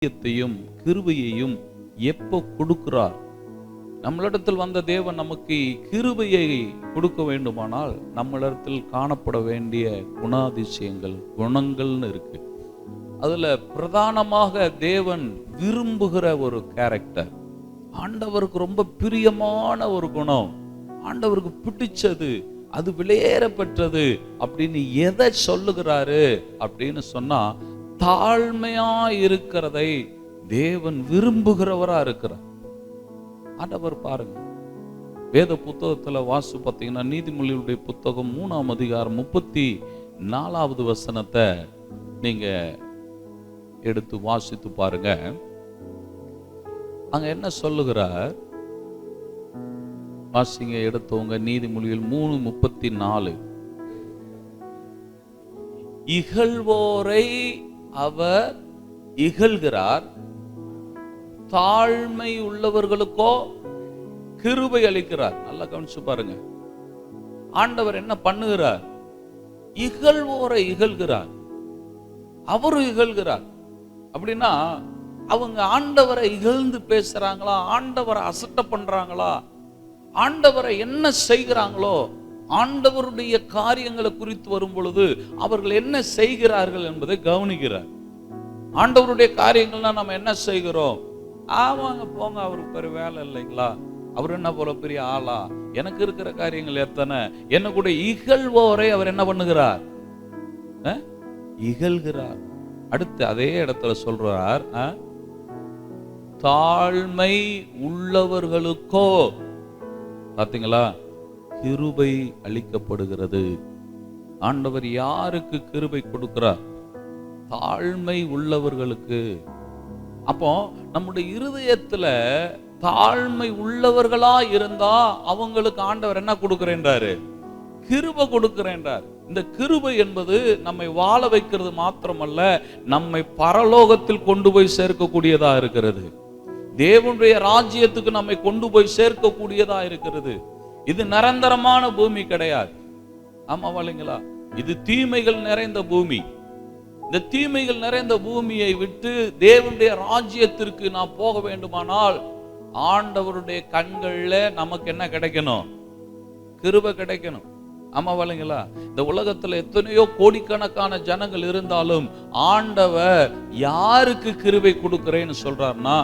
தைரியத்தையும் கிருபையையும் எப்போ கொடுக்கிறார்? நம்மளிடத்தில் வந்த தேவன் நமக்கு கிருபையை கொடுக்க வேண்டுமானால் நம்மளிடத்தில் காணப்பட வேண்டிய குணாதிசயங்கள், குணங்கள்னு இருக்கு. அதுல பிரதானமாக தேவன் விரும்புகிற ஒரு கேரக்டர், ஆண்டவருக்கு ரொம்ப பிரியமான ஒரு குணம், ஆண்டவருக்கு பிடிச்சது, அது விலையேற பெற்றது அப்படின்னு எதை சொல்லுகிறாரு அப்படின்னு சொன்னா, தாழ்மையா இருக்கிறதை தேவன் விரும்புகிறவரா இருக்கிறார். ஆண்டவர் பாருங்க, வேத புத்தகத்துல வாசு பார்த்தீங்கன்னா, நீதிமொழிகளுடைய புத்தகம் 3ஆம் அதிகாரம் 34வது வசனத்தை நீங்க எடுத்து வாசித்து பாருங்க. அங்க என்ன சொல்லுகிறார்? வாசிங்க எடுத்தவங்க. நீதிமொழிகள் 3:34. இகழ்வோரை அவர் இகழ்கிறார், தாழ்மை உள்ளவர்களுக்கோ கிருபை அளிக்கிறார். நல்லா கவனிச்சு பாருங்க. ஆண்டவர் என்ன பண்ணுகிறார்? இகழ்வோரை இகழ்கிறார், அவரும் இகழ்கிறார். அப்படின்னா அவங்க ஆண்டவரை இகழ்ந்து பேசுறாங்களா, ஆண்டவரை அசட்டை பண்றாங்களா, ஆண்டவரை என்ன செய்கிறாங்களோ, ஆண்டவருடைய காரியங்களை குறித்து வரும் பொழுது அவர்கள் என்ன செய்கிறார்கள் என்பதை கவனிக்கிறார். ஆண்டவருடைய காரியங்கள்னா நம்ம என்ன செய்கிறோம்? ஆமாங்க போங்க, அவருக்கு பெரிய வேலை இல்லைங்களா, அவர் என்ன போல பெரிய ஆளா, எனக்கு இருக்கிற காரியங்கள் எத்தனை, என்ன கூட இகழ்வோரை அவர் என்ன பண்ணுகிறார்? இகழ்கிறார். அடுத்து அதே இடத்துல சொல்றார், தாழ்மை உள்ளவர்களுக்கோ பாத்தீங்களா கிருபை அளிக்கப்படுகிறது. ஆண்டவர் யாருக்கு கிருபை கொடுக்கிறார்? தாழ்மை உள்ளவர்களுக்கு. அப்போ நம்முடைய இருதயத்துல தாழ்மை உள்ளவர்களா இருந்தா அவங்களுக்கு ஆண்டவர் என்ன கொடுக்கிறேன்றாரு? கிருபை கொடுக்கிறேன்றார். இந்த கிருபை என்பது நம்மை வாழ வைக்கிறது மாத்திரமல்ல, நம்மை பரலோகத்தில் கொண்டு போய் சேர்க்கக்கூடியதா இருக்கிறது. தேவனுடைய ராஜ்யத்துக்கு நம்மை கொண்டு போய் சேர்க்கக்கூடியதா இருக்கிறது. இது நிரந்தரமான பூமி கிடையாது. ஆமா இல்லைங்களா? இது தீமைகள் நிறைந்த பூமி. இந்த தீமைகள் நிறைந்த பூமியை விட்டு தேவனுடைய ராஜ்யத்திற்கு நாம் போக வேண்டுமானால் ஆண்டவருடைய கண்கள்ல நமக்கு என்ன கிடைக்கணும்? கிருபை கிடைக்கணும். ஆமா இல்லைங்களா? இந்த உலகத்துல எத்தனையோ கோடிக்கணக்கான ஜனங்கள் இருந்தாலும் ஆண்டவர் யாருக்கு கிருபை கொடுக்கிறேன்னு சொல்றாருன்னா,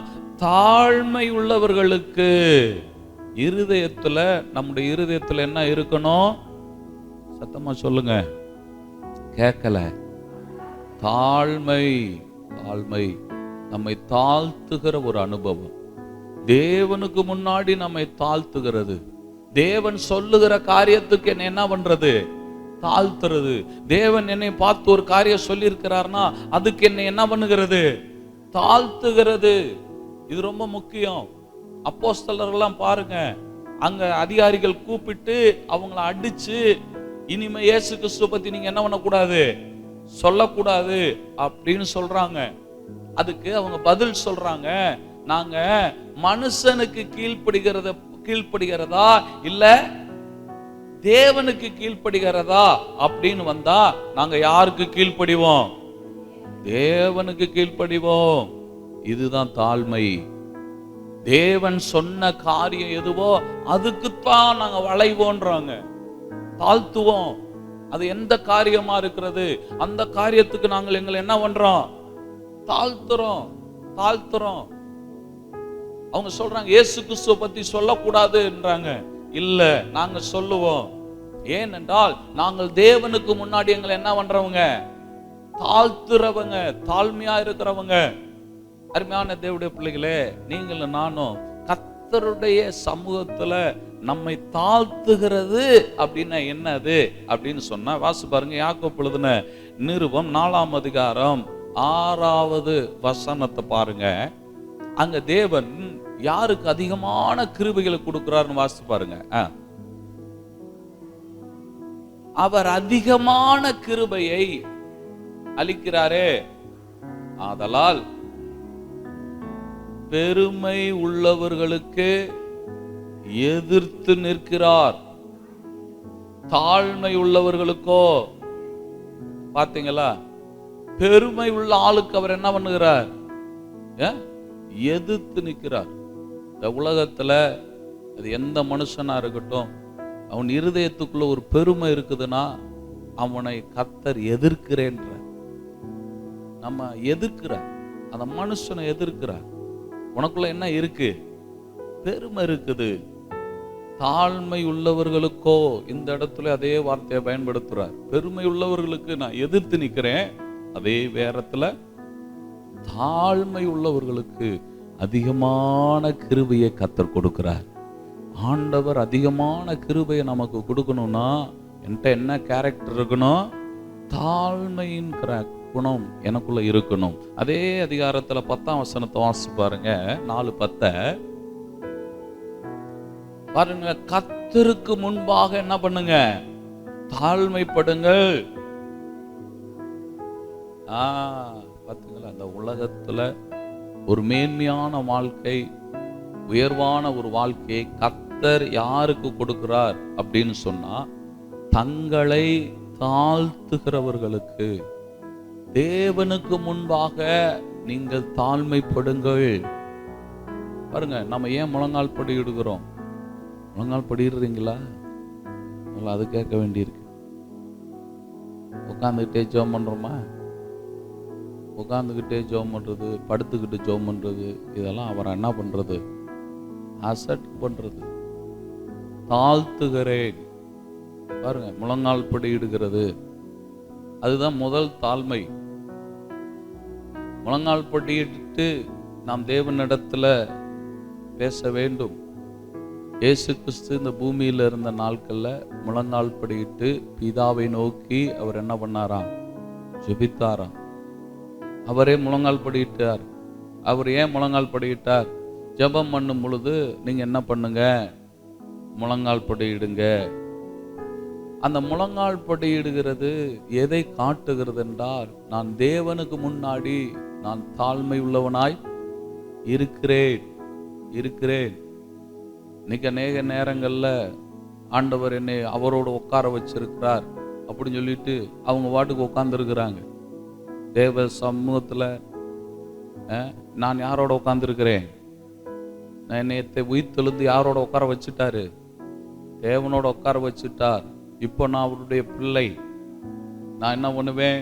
தாழ்மை உள்ளவர்களுக்கு. இருதயத்துல, நம்முடைய இருதயத்துல என்ன இருக்கணும்? சத்தமா சொல்லுங்க, கேட்கல. தாழ்மை. தாழ்மை நம்மை தாழ்த்துகிற ஒரு அனுபவம். தேவனுக்கு முன்னாடி நம்மை தாழ்த்துகிறது. தேவன் சொல்லுகிற காரியத்துக்கு என்ன பண்றது? தாழ்த்துறது. தேவன் என்னை பார்த்து ஒரு காரியம் சொல்லி இருக்கிறார்னா அதுக்கு என்ன என்ன பண்ணுகிறது? தாழ்த்துகிறது. இது ரொம்ப முக்கியம். அப்போஸ்தலர்கள்லாம் பாருங்க, அங்க அதிகாரிகள் கூப்பிட்டு அவங்கள அடிச்சு, இனிமே இயேசு கிறிஸ்துவை பத்தி நீங்க என்ன பண்ணக்கூடாது, சொல்லக்கூடாது அப்படின்னு சொல்றாங்க. அதுக்கு அவங்க பதில் சொல்றாங்க, நாங்க மனுஷனுக்கு கீழ்ப்படுகிறதா இல்ல தேவனுக்கு கீழ்ப்படுகிறதா அப்படின்னு வந்தா நாங்க யாருக்கு கீழ்ப்படிவோம்? தேவனுக்கு கீழ்ப்படிவோம். இதுதான் தாழ்மை. தேவன் சொன்ன காரியம் எதுவோ அதுக்குத்தான் நாங்க வளைவோன்றாங்க, தாழ்த்துவோம். அது எந்த காரியமா இருக்கிறது அந்த காரியத்துக்கு நாங்கள் எங்களை என்ன பண்றோம்? தாழ்த்துறோம். அவங்க சொல்றாங்க இயேசு கிறிஸ்துவை பத்தி சொல்லக்கூடாதுன்றாங்க. இல்ல, நாங்க சொல்லுவோம். ஏனென்றால் நாங்கள் தேவனுக்கு முன்னாடி எங்களை என்ன பண்றவங்க? தாழ்த்துறவங்க, தாழ்மையா இருக்கிறவங்க. அருமையான தேவனுடைய பிள்ளைகளே, நீங்களும் நானும் கர்த்தருடைய சமூகத்துல நம்மை தாழ்த்துகிறது அப்படின்னா என்னது அப்படின்னு சொன்னா, வாசி பாருங்க. யாக்கோபு எழுதின நிருபம் 4ஆம் அதிகாரம் 6வது வசனத்தை பாருங்க. அங்க தேவன் யாருக்கு அதிகமான கிருபைகளை கொடுக்கிறார்னு வாசித்து பாருங்க. அவர் அதிகமான கிருபையை அளிக்கிறாரே, ஆதலால் பெருமை உள்ளவர்களுக்கு எதிர்த்து நிற்கிறார், தாழ்மை உள்ளவர்களுக்கோ. பாத்தீங்களா? பெருமை உள்ள ஆளுக்கு அவர் என்ன பண்ணுகிறார்? எதிர்த்து நிற்கிறார். இந்த உலகத்துல அது எந்த மனுஷனா இருக்கட்டும், அவன் இருதயத்துக்குள்ள ஒரு பெருமை இருக்குதுன்னா அவனை கர்த்தர் எதிர்க்கிறேன்ற. நம்ம எதிர்க்கிறார், அந்த மனுஷனை எதிர்க்கிறார். உனக்குள்ள என்ன இருக்கு? பெருமை இருக்குது. தாழ்மை உள்ளவர்களுக்கோ, இந்த இடத்துல அதே வார்த்தையை பயன்படுத்துறார். பெருமை உள்ளவர்களுக்கு நான் எதிர்த்து நிற்கிறேன், அதே வேரத்துல தாழ்மை உள்ளவர்களுக்கு அதிகமான கிருபையை கர்த்தர் கொடுக்கிறார். ஆண்டவர் அதிகமான கிருபையை நமக்கு கொடுக்கணும்னா என்கிட்ட என்ன கேரக்டர் இருக்கணும்? தாழ்மையின் குணம் எனக்குள்ள இருக்கணும். அதே அதிகாரத்துல 10ஆம் வசனத்தை வாசி பாருங்க, 4:10 பாருங்க. கர்த்தருக்கு முன்பாக என்ன பண்ணுங்க? தாழ்மைப்படுங்கள். பாத்தீங்களா, அந்த உலகத்துல ஒரு மேன்மையான வாழ்க்கை, உயர்வான ஒரு வாழ்க்கையை கர்த்தர் யாருக்கு கொடுக்கிறார் அப்படின்னு சொன்னா, தங்களை தாழ்த்துகிறவர்களுக்கு. தேவனுக்கு முன்பாக நீங்கள் தாழ்மைப்படுங்கள். பாருங்க, நம்ம ஏன் முழங்கால் படியிடுகிறோம்? முழங்கால் படிடுறீங்களா? அது கேட்க வேண்டியிருக்கு. உட்காந்துக்கிட்டே ஜெபம் பண்றோமா? உட்காந்துக்கிட்டே ஜெபம் பண்றது, படுத்துக்கிட்டு ஜெபம் பண்றது, இதெல்லாம் அவரை என்ன பண்றது? அசட் பண்றது. தாழ்த்துகிறேன். பாருங்க, முழங்கால் படியிடுகிறது, அதுதான் முதல் தாழ்மை. முழங்கால் படியிட்டு நாம் தேவனிடத்துல பேச வேண்டும். இயேசு கிறிஸ்து இந்த பூமியில இருந்த நாட்கள்ல முழங்கால் படியிட்டு பிதாவை நோக்கி அவர் என்ன பண்ணாராம்? ஜெபித்தாராம். அவரே முழங்கால் படியிட்டார். அவர் ஏன் முழங்கால் படியிட்டார்? ஜெபம் பண்ணும் பொழுது நீங்க என்ன பண்ணுங்க? முழங்கால் படியிடுங்க. அந்த முழங்கால் படியிடுகிறது எதை காட்டுகிறது என்றால், நான் தேவனுக்கு முன்னாடி நான் தாழ்மை உள்ளவனாய் இருக்கிறேன். இன்னைக்கு அநேக நேரங்கள்ல ஆண்டவர் என்னை அவரோட உட்கார வச்சிருக்கிறார் அப்படின்னு சொல்லிட்டு அவங்க வாட்டுக்கு உட்கார்ந்து இருக்கிறாங்க. தேவ சமூகத்துல நான் யாரோட உட்கார்ந்துருக்கிறேன்? நான் என்னை உயிர்த்தெழுந்து யாரோட உட்கார வச்சுட்டாரு? தேவனோட உட்கார வச்சுட்டார். இப்போ நான் அவருடைய பிள்ளை. நான் என்ன பண்ணுவேன்?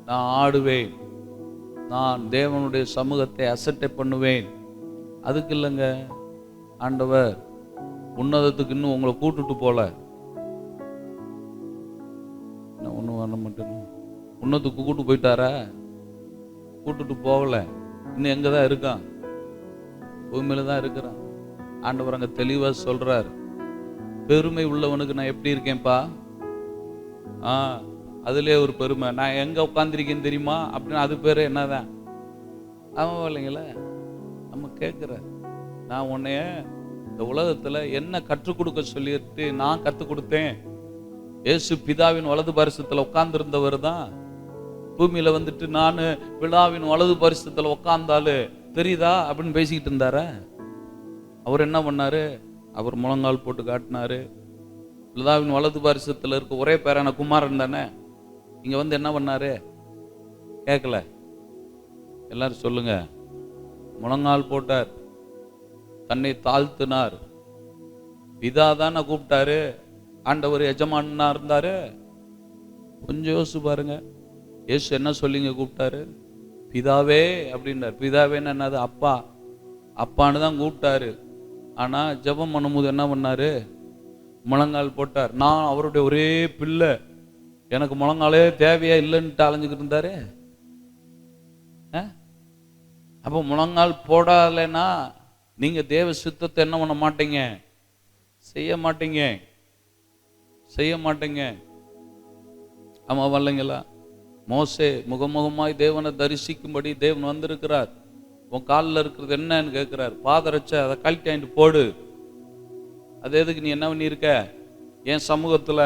நான் ஆடுவேன். நான் தேவனுடைய சமூகத்தை அசட்டை பண்ணுவேன். அதுக்கு இல்லைங்க, ஆண்டவர் உன்னதத்துக்கு இன்னும் உங்களை கூட்டுட்டு போல. ஒன்றும் வர மாட்டேங்க. உன்னதத்துக்கு கூட்டு போயிட்டாரா? கூட்டுட்டு போகல. இன்னும் எங்க தான் இருக்கான்? பூமியில தான் இருக்கிறான். ஆண்டவர் அங்க தெளிவா சொல்றார், பெருமை உள்ளவனுக்கு நான் எப்படி இருக்கேன்ப்பா? அதுலயே ஒரு பெருமை. நான் எங்க உட்காந்துருக்கேன்னு தெரியுமா அப்படின்னு அது பேரு என்னதான்? ஆமா இல்லைங்களா? நம்ம கேட்கிற, நான் உன்னைய இந்த உலகத்துல என்ன கற்றுக் கொடுக்க சொல்லிட்டு நான் கற்றுக் கொடுத்தேன். இயேசு பிதாவின் வலது பரிசத்துல உட்கார்ந்து இருந்தவர் தான் பூமியில வந்துட்டு நான் பிதாவின் வலது பரிசத்துல உட்கார்ந்தாலு தெரியுதா அப்படின்னு பேசிக்கிட்டு இருந்தார. அவர் என்ன பண்ணாரு? அவர் முழங்கால் போட்டு காட்டினாரு. பிதாவின் வலது பரிசத்துல இருக்க ஒரே பேரான குமாரன் தானே. இங்க வந்து என்ன பண்ணாரு? கேட்கல. எல்லாரும் சொல்லுங்க. முழங்கால் போட்டார், தன்னை தாழ்த்தினார். பிதா தானே கூப்பிட்டாரு. ஆண்டவர் எஜமானா இருந்தாரு. கொஞ்சம் யோசிச்சு பாருங்க. இயேசு என்ன சொல்லிங்க கூப்பிட்டாரு? பிதாவே அப்படின்னார். பிதாவேன்னு என்னது? அப்பா. அப்பான்னு தான் கூப்பிட்டாரு. ஆனா ஜெபம் பண்ணும்போது என்ன பண்ணாரு? முழங்கால் போட்டார். நான் அவருடைய ஒரே பிள்ளை, எனக்கு முழங்காலே தேவையா இல்லைன்ட்டு அலைஞ்சுக்கிட்டு இருந்தாரு. அப்போ முழங்கால் போடலைன்னா நீங்க தேவ சித்தத்தை என்ன பண்ண மாட்டீங்க? செய்ய மாட்டீங்க. ஆமா வரலைங்களா? மோசே முகமுகமாய் தேவனை தரிசிக்கும்படி தேவன் வந்திருக்கிறார். உன் காலில் இருக்கிறது என்னன்னு கேட்கிறார். பாதரச்ச அதை கழட்டி போடு. அது எதுக்கு? நீ என்ன பண்ணியிருக்க? என் சமூகத்துல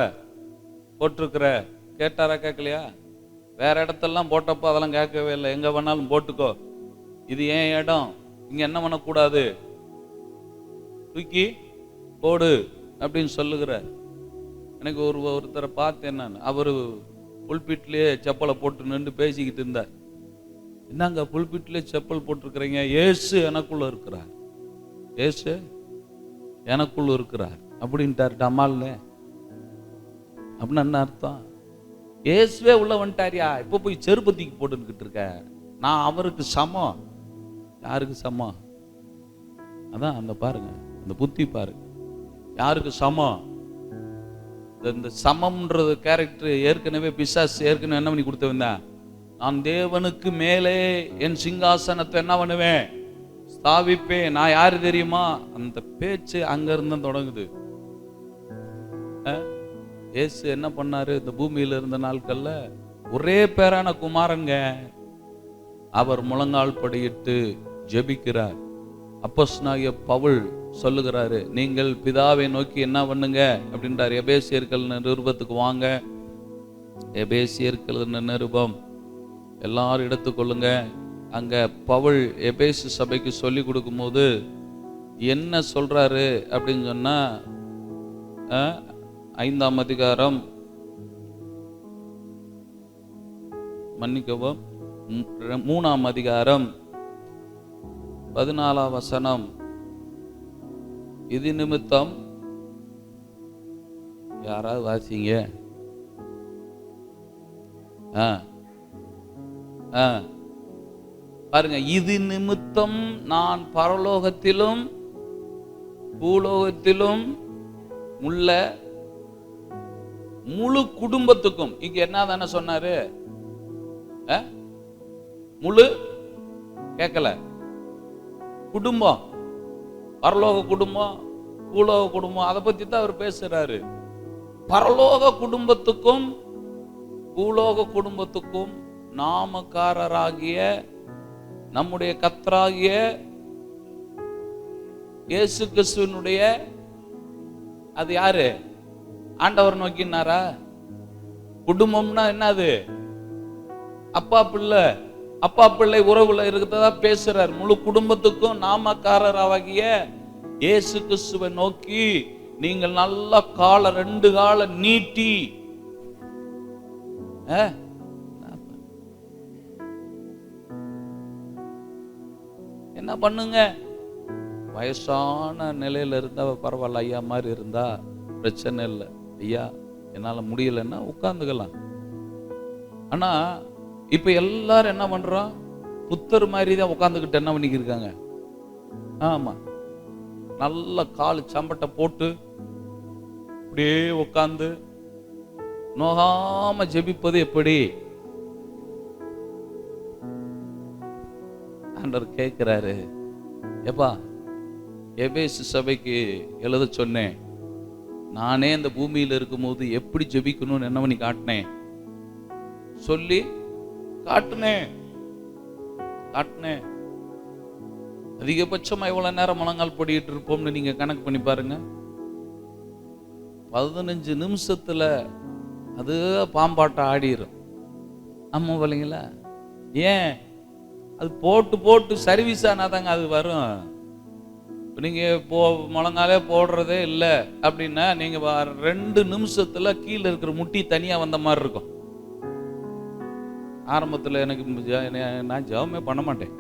போட்டிருக்கிற. கேட்டாரா? கேட்கலையா? வேற இடத்தெல்லாம் போட்டப்போ அதெல்லாம் கேட்கவே இல்லை. எங்க வேணாலும் போட்டுக்கோ, இது ஏன் இடம், இங்க என்ன பண்ணக்கூடாது, தூக்கி போடு அப்படின்னு சொல்லுகிறார். எனக்கு ஒருத்தரை பார்த்தேன் நான். அவரு புல்பிட்லயே செப்பலை போட்டு நின்று பேசிக்கிட்டு இருந்தார். என்னங்க புல்பிட்ல செப்பல் போட்டிருக்கிறீங்க? இயேசு எனக்குள்ள இருக்கிறார், இயேசு எனக்குள்ள இருக்கிறார் அப்படின்ட்டார் டமால்ல. அப்படின்னு என்ன அர்த்தம்? இயேசுவே உள்ள வந்துட்டாரியா, இப்போ போய் செருப்பத்திக்கு போட்டுக்கிட்டு இருக்க? நான் அவருக்கு சமம். யாருக்கு சமம்? அதான் அந்த பாருங்க, அந்த புத்தி பாருங்க, யாருக்கு சமம்? இந்த சமம்ன்றது கேரக்டர் ஏற்கனவே பிசாசு ஏற்கனவே என்ன பண்ணி கொடுத்து வந்தேன், நான் தேவனுக்கு மேலே என் சிங்காசனத்தை என்ன பண்ணுவேன், ஸ்தாபிப்பேன். நான் யாரு தெரியுமா? அந்த பேச்சு அங்க இருந்து தொடங்குது. இயேசு என்ன பண்ணாரு இந்த பூமியில இருந்த நாட்கள்ல? ஒரே பேரான குமாரங்க, அவர் முழங்கால் படியிட்டு ஜெபிக்கிறார். அப்போஸ்தலனாகிய பவுல் சொல்லுகிறாரு, நீங்கள் பிதாவை நோக்கி என்ன பண்ணுங்க அப்படின்றார். எபேசியர்கள் நிருபத்துக்கு வாங்க, எபேசியர்கள் நிருபம் எல்லாரும் எடுத்துக்கொள்ளுங்க. அங்க பவுல் எபேசு சபைக்கு சொல்லி கொடுக்கும் போது என்ன சொல்றாரு அப்படின்னு சொன்னா, 5ஆம் அதிகாரம், மன்னிக்கவும் 3ஆம் அதிகாரம் 14ஆம் வசனம், இது நிமித்தம், யாராவது வாசிங்க. பாருங்க, இது நிமித்தம் நான் பரலோகத்திலும் பூலோகத்திலும் உள்ள முழு குடும்பத்துக்கும், இங்க என்ன தானே சொன்னாரு? முழு கேட்கல, குடும்பம், பரலோக குடும்பம் பூலோக குடும்பம், அதை பத்தி தான் அவர் பேசுறாரு. பரலோக குடும்பத்துக்கும் பூலோக குடும்பத்துக்கும் நாமக்காரராகிய நம்முடைய கர்த்தராகிய இயேசு கிறிஸ்துவினுடைய, அது யாரு? ஆண்டவர் நோக்கினாரா? குடும்பம்னா என்னது? அப்பா பிள்ளை, அப்பா பிள்ளை உறவுல இருக்கிறதா பேசுறார். முழு குடும்பத்துக்கும் நாமக்காரராகிய இயேசு கிறிஸ்துவை நோக்கி நீங்கள் நல்ல கால 2 கால நீட்டி என்ன பண்ணுங்க? வயசான நிலையில இருந்தா பரவாயில்ல, ஐயா மாதிரி இருந்தா பிரச்சனை இல்லை. ஐயா என்னால முடியலன்னா உட்கார்ந்துக்கலாம். ஆனா இப்ப எல்லாரும் என்ன பண்றோம்? புத்தர் மாதிரி தான் உட்கார்ந்துக்கிட்டு என்ன பண்ணிக்கிருக்காங்க? ஆமா, நல்ல கால் சம்பட்டை போட்டு அப்படியே உட்கார்ந்து நோகாம ஜெபிப்பது எப்படி? ஆண்டவர் கேட்கிறாரு, எப்பா எபேசு சபைக்கு எழுத சொன்னேன், நானே இந்த பூமியில இருக்கும்போது எப்படி ஜெபிக்கணும்னு என்ன பண்ணி காட்டினேன், சொல்லி காட்டுனேன். அதிகபட்சமா எவ்வளவு நேரம் முழங்கால் படிட்டு இருப்போம்னு நீங்க கணக்கு பண்ணி பாருங்க. 15 நிமிஷத்துல அது பாம்பாட்டம் ஆடிரும். ஆமா இல்லைங்களா? ஏன்? அது போட்டு போட்டு சர்வீஸ் ஆனாதாங்க அது வரும். நீங்க முழங்காலே போடுறதே இல்லை அப்படின்னா நீங்க 2 நிமிஷத்துல கீழே இருக்கிற முட்டி தனியா வந்த மாதிரி இருக்கும். ஆரம்பத்தில் எனக்கு நான் ஜெபமே பண்ண மாட்டேன்,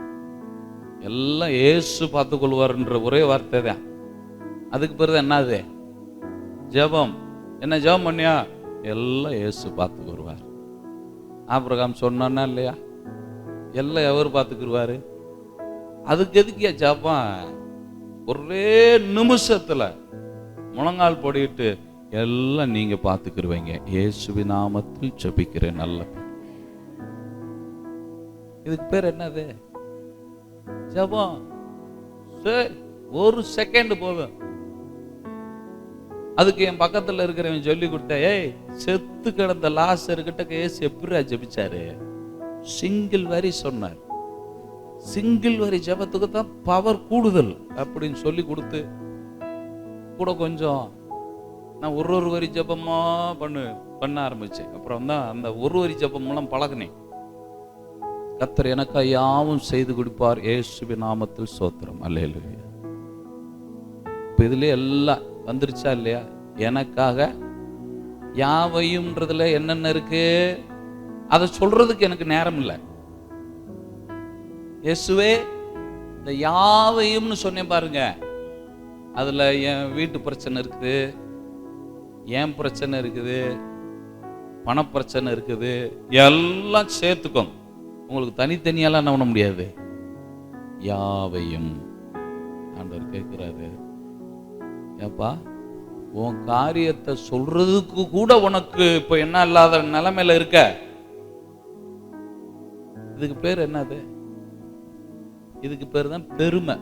எல்லாம் ஏசு பார்த்துக்கொள்வார்ன்ற ஒரே வார்த்தை தான். அதுக்கு பிறகு என்னது ஜெபம்? என்ன ஜெபம் பண்ணியா? எல்லாம் ஏசு பார்த்துக்குருவார். ஆபிரகாம் சொன்னான்னா இல்லையா, எல்லாம் எவர் பார்த்துக்குருவாரு. அதுக்கு எதுக்கியா ஜெபம்? ஒரே நிமிஷத்துல முழங்கால் போடிட்டு எல்லாம் நீங்க பார்த்துக்குருவீங்க. இயேசுவின் நாமத்தில் ஜெபிக்கிறேன். நல்ல இதுக்கு பேர் என்னது? ஜெபம். ஒரு செகண்ட் போதும். அதுக்கு என் பக்கத்துல இருக்கிறவன் சொல்லி கொடுத்த, ஏய் செத்து கிடந்த லாசர்கிட்ட இயேசு எப்படி ஜெபிச்சாரு? சிங்கிள் வரி சொன்னார். சிங்கிள் வரி ஜெபத்துக்கு தான் பவர் கூடுதல் அப்படின்னு சொல்லி கொடுத்து கூட கொஞ்சம் நான் ஒரு வரி ஜெபமா பண்ண ஆரம்பிச்சேன். அப்புறம் தான் அந்த ஒரு வரி ஜெபமெல்லாம் பழகினேன். கர்த்தர் எனக்கு யாவும் செய்து கொடுப்பார். இயேசுவின் நாமத்தில் ஸ்தோத்திரம். அல்லேலூயா. இப்ப இதுல எல்லாம் வந்துருச்சா இல்லையா? எனக்காக யாவையும்ன்றதுல என்னென்ன இருக்கு அதை சொல்றதுக்கு எனக்கு நேரம் இல்லை. இயேசுவே இந்த யாவையும்னு சொன்னேன் பாருங்க, அதுல என் வீட்டு பிரச்சனை இருக்குது, என் பிரச்சனை இருக்குது, பணப்பிரச்சனை இருக்குது, எல்லாம் சேர்த்துக்கோங்க. உங்களுக்கு தனித்தனியெல்லாம் என்ன பண்ண முடியாது. யாவையும் ஆண்டவர் கேட்கிறாரு, ஏப்பா உன் காரியத்தை சொல்றதுக்கு கூட உனக்கு இப்ப என்ன இல்லாத நிலைமையில இருக்க. இதுக்கு பேர் என்னது? இதுக்கு பேர் தான் பெருமை.